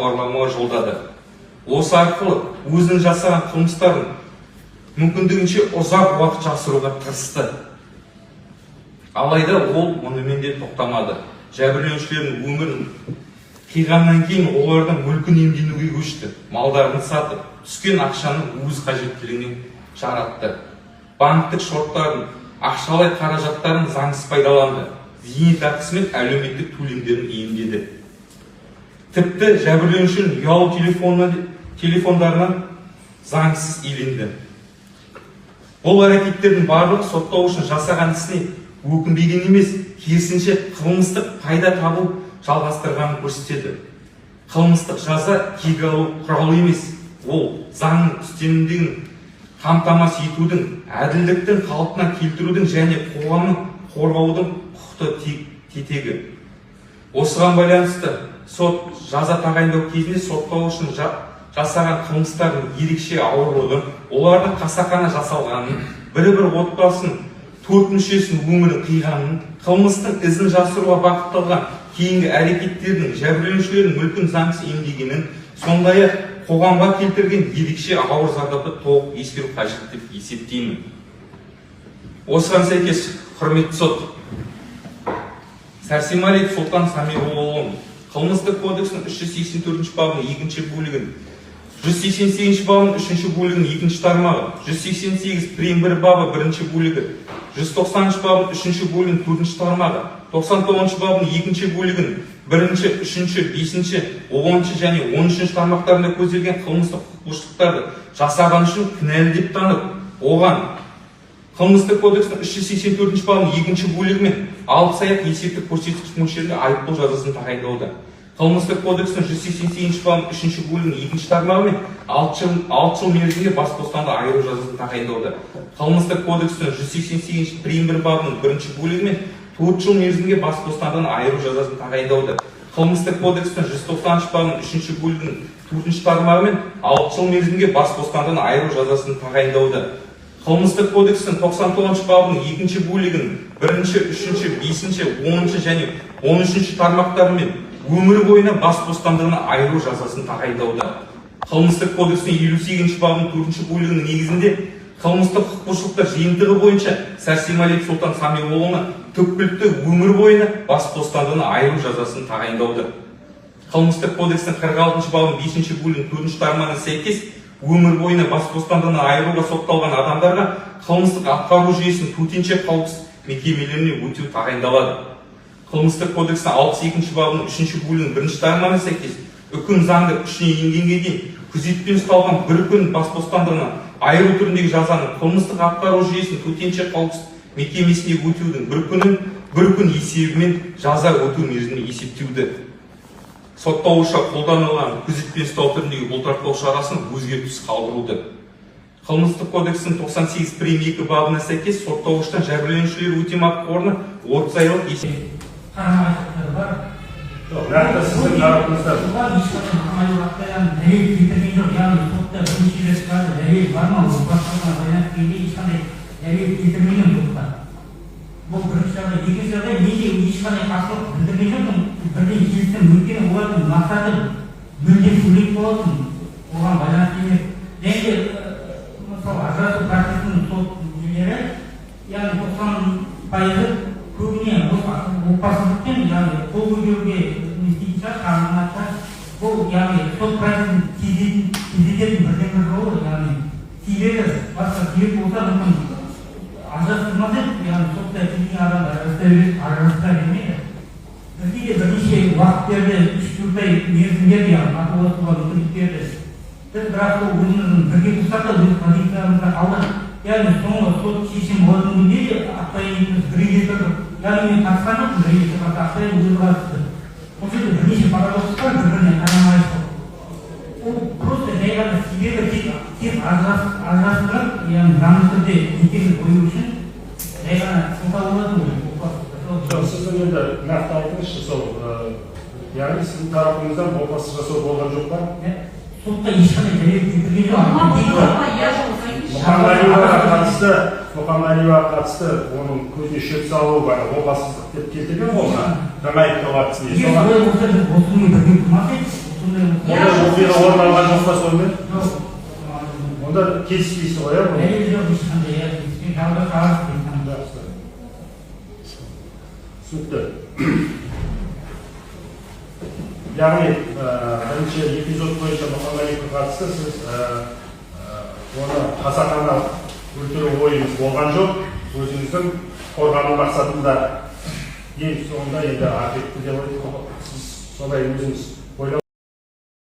хабарлама жолдады. Осы арқылы өзінің жасаған қылмыстарын мүмкіндігінше ұзақ уақыт жасыруға тырысты. Алайда ол мұнымен де тоқтамады. Жәбірленушілердің өмірін қиғаннан кейін олардың мүлкін иемденуге көшті. Малдарын сатып, түскен ақшаны өз қажеттілігіне жаратты. Банктік шоттарын, ақшалай қаражаттарын заңсыз пайдаланды. Зейнетақысы мен әлеуметтік төлемдерін иемдеді. Тіпті жәбірленушінің ұялы телефондарынан заңсыз иеленді. Бұл әрекеттердің барлығы сотталушы жасаған ісіне өкінбеген емес, керісінше қылмыстық пайда табу жалғастырғанын көрсетеді. Қылмыстық жаза кек алу құралы емес, ол заңның үстемдігін қамтамасыз етудің, әділдіктің қалпына келтірудің және қоғамның қорғаудың құқықты тетігі. Осыған байланысты сот жаза тағайындау кезінде сотталушының жасаған қылмыстардың ерекше ауырлығын, олардың қасақана жасалғанын, бір-бір отбасын, 4 мүшесінің өмірін қиғанын, қылмыстың ізін жасыруға бағытталған кейінгі әрекеттердің жәбірленушілердің мүлкін заңсыз иемдегенін, сондай-ақ қоғамға келтірген ерекше ауыр зардапты толық ескеру қажет деп есептеймін. Осыған сәйкес, құрметті сот, Сәрсемалиев Сұлтан Самиғұлұлын Қылмыстық кодексінің 384 бабының 2 бөлігін, 188 бабының 3 бөлігінің 2 тармағы, 188 прим. 1 бабы 1 бөлігі, 190 бабының 3 бөлігінің 4 тармағы, 99 бабының 2 бөлігінің 1, 3, 5, 10 және 13 тармақтарында көзделген қылмыстық құқық бұзушылықтарды жасаған үшін кінәлі деп танып, оған Қылмыстық кодексінің 384 бабының 2 бөлігімен алпыс аяқ есептік көрсеткіш мөлшерінде айыппұл жазасын тағайындауда. Қылмыстық кодексінің 188 бабының 3 бөлігінің 2 тармағымен 6 жыл мерзімге бас бостандығынан айыру жазасын тағайындауда. Қылмыстық кодексінің 188 прим. 1 бабының 1 бөлігімен 4 жыл мерзімге бас бостандығынан айыру жазасын тағайындауда. Қылмыстық кодексінің 190 бабының 3 бөлігінің 4 тармағымен 6 жыл мерзімге бас бостандығынан айыру жазасын тағайындауда. Қылмыстық кодексінің 99 бабының 2 бөлігінің 1, 3, 5, 10 және 13 тармақтарымен өмір бойына бас бостандығынан айыру жазасын тағайындауда. Қылмыстық кодексінің 58 бабының 4 бөлігінің негізінде қылмыстық құқық бұзушылықтар жиынтығы бойынша Сәрсемалиев Сұлтан Самиғұлұлына түпкілікті өмір бойына бас бостандығынан айыру жазасын тағайындауды. Қылмыстық кодексінің 46 бабының 5 бөлігінің 4 тармағына сәйкес өмір бойына бас бостандығынан айыруға сотталған адамдарға қылмыстық атқару жүйесінің төтенше қауіпсіздік мекемелеріне өтеу тағайындалады. Қылмыстық кодексінің 62 бабының 3 бөлігінің 1 тармағына сәйкес үкім заңды күшіне енгенге дейін күзетпен ұсталған бір күн бас бостандығынан айыру түріндегі жазаны қылмыстық атқару жүйесінің төтенше қауіпсіздік мекемесіне өтеудің бір күн есебімен жаза өтеу мерзімін есептеуді. Сотталушы қолданылған күзетпен ұстау түріндегі бұлтартпау шарасын өзгертусіз қалдыруды. Қылмыстық кодексінің 98 прим. 2 бабына сәйкес сотталушыдан жәбірленушілер өтемақы қорына 30 айлық есептеу. Нақты сіздің тарапыңызда бұл бірінші жағдай, екінші жағдай, менде ешқандай қарсылық білдірген жоқпын. Бірден келістім, өйткені олардың мақсаты мүлдем бөлек болатын, оған байланысты емес. Және мысалы ажырасу процесінің сот жүйелері, яғни 90% көбіне отбасыздықпен, яғни қол көтеруге не істейтін шығар, қарамағында. Бұл яғни сот процесін тездететін бірден бір жолы, яғни себебі басқа себеп болса мүмкін ажырастырмас еді, яғни сотта келген адамдар ажырастыра бермейді. Бізге де бірнеше уақыт берді, 3-4 ай мерзім берді, яғни аталатуға мүмкіндік берді. Біз бірақ ол өзіміздің бірге тұрсақ та өз позициямызда қалдық. Яғни соңғы сот шешім болатын күнде де Ақтайымыз бірге тұрдық. Яғни мен қатысқан жоқпын, бірге тұрдық, Ақтайым өзі қатысты. Осы жерде бірнеше парадокс бар, бір-біріне қарамай жоқ. Ол просто жай ғана себебі тек ажырастырып, яғни заңды түрде некені қою үшін жай ғана сылтау болатын ғой. Сіздің енді нақты айтыңызшы, сол яғни сіздің тарапыңыздан отбасы жасау болған жоқ па? Сотта ешқандай дәлел келтірген жоқ. Мұхаммадиеваға қатысты оның көзіне шөп салу бар, опасыздық деп келтірген ғой, жаңа айыптау актісіне. Егер солай болса, біз осы күнге бірге тұрмас едік. Онда оқиға орын алған жоқ па сонымен? жоқ. Онда келіспейсіз ғой, иә? Дәлел жоқ ешқандай, иә, келіспей жағдай қағаз деймін. Жақсы. Түсінікті. Яғни, бірінші эпизод бойынша Мұхаммедке қатысты сіз оны қасақана өлтіру ойыңыз болған жоқ, өзіңіздің қорғану мақсатында ең соңында енді ақиетті деп айтып, сіз солай өзіңіз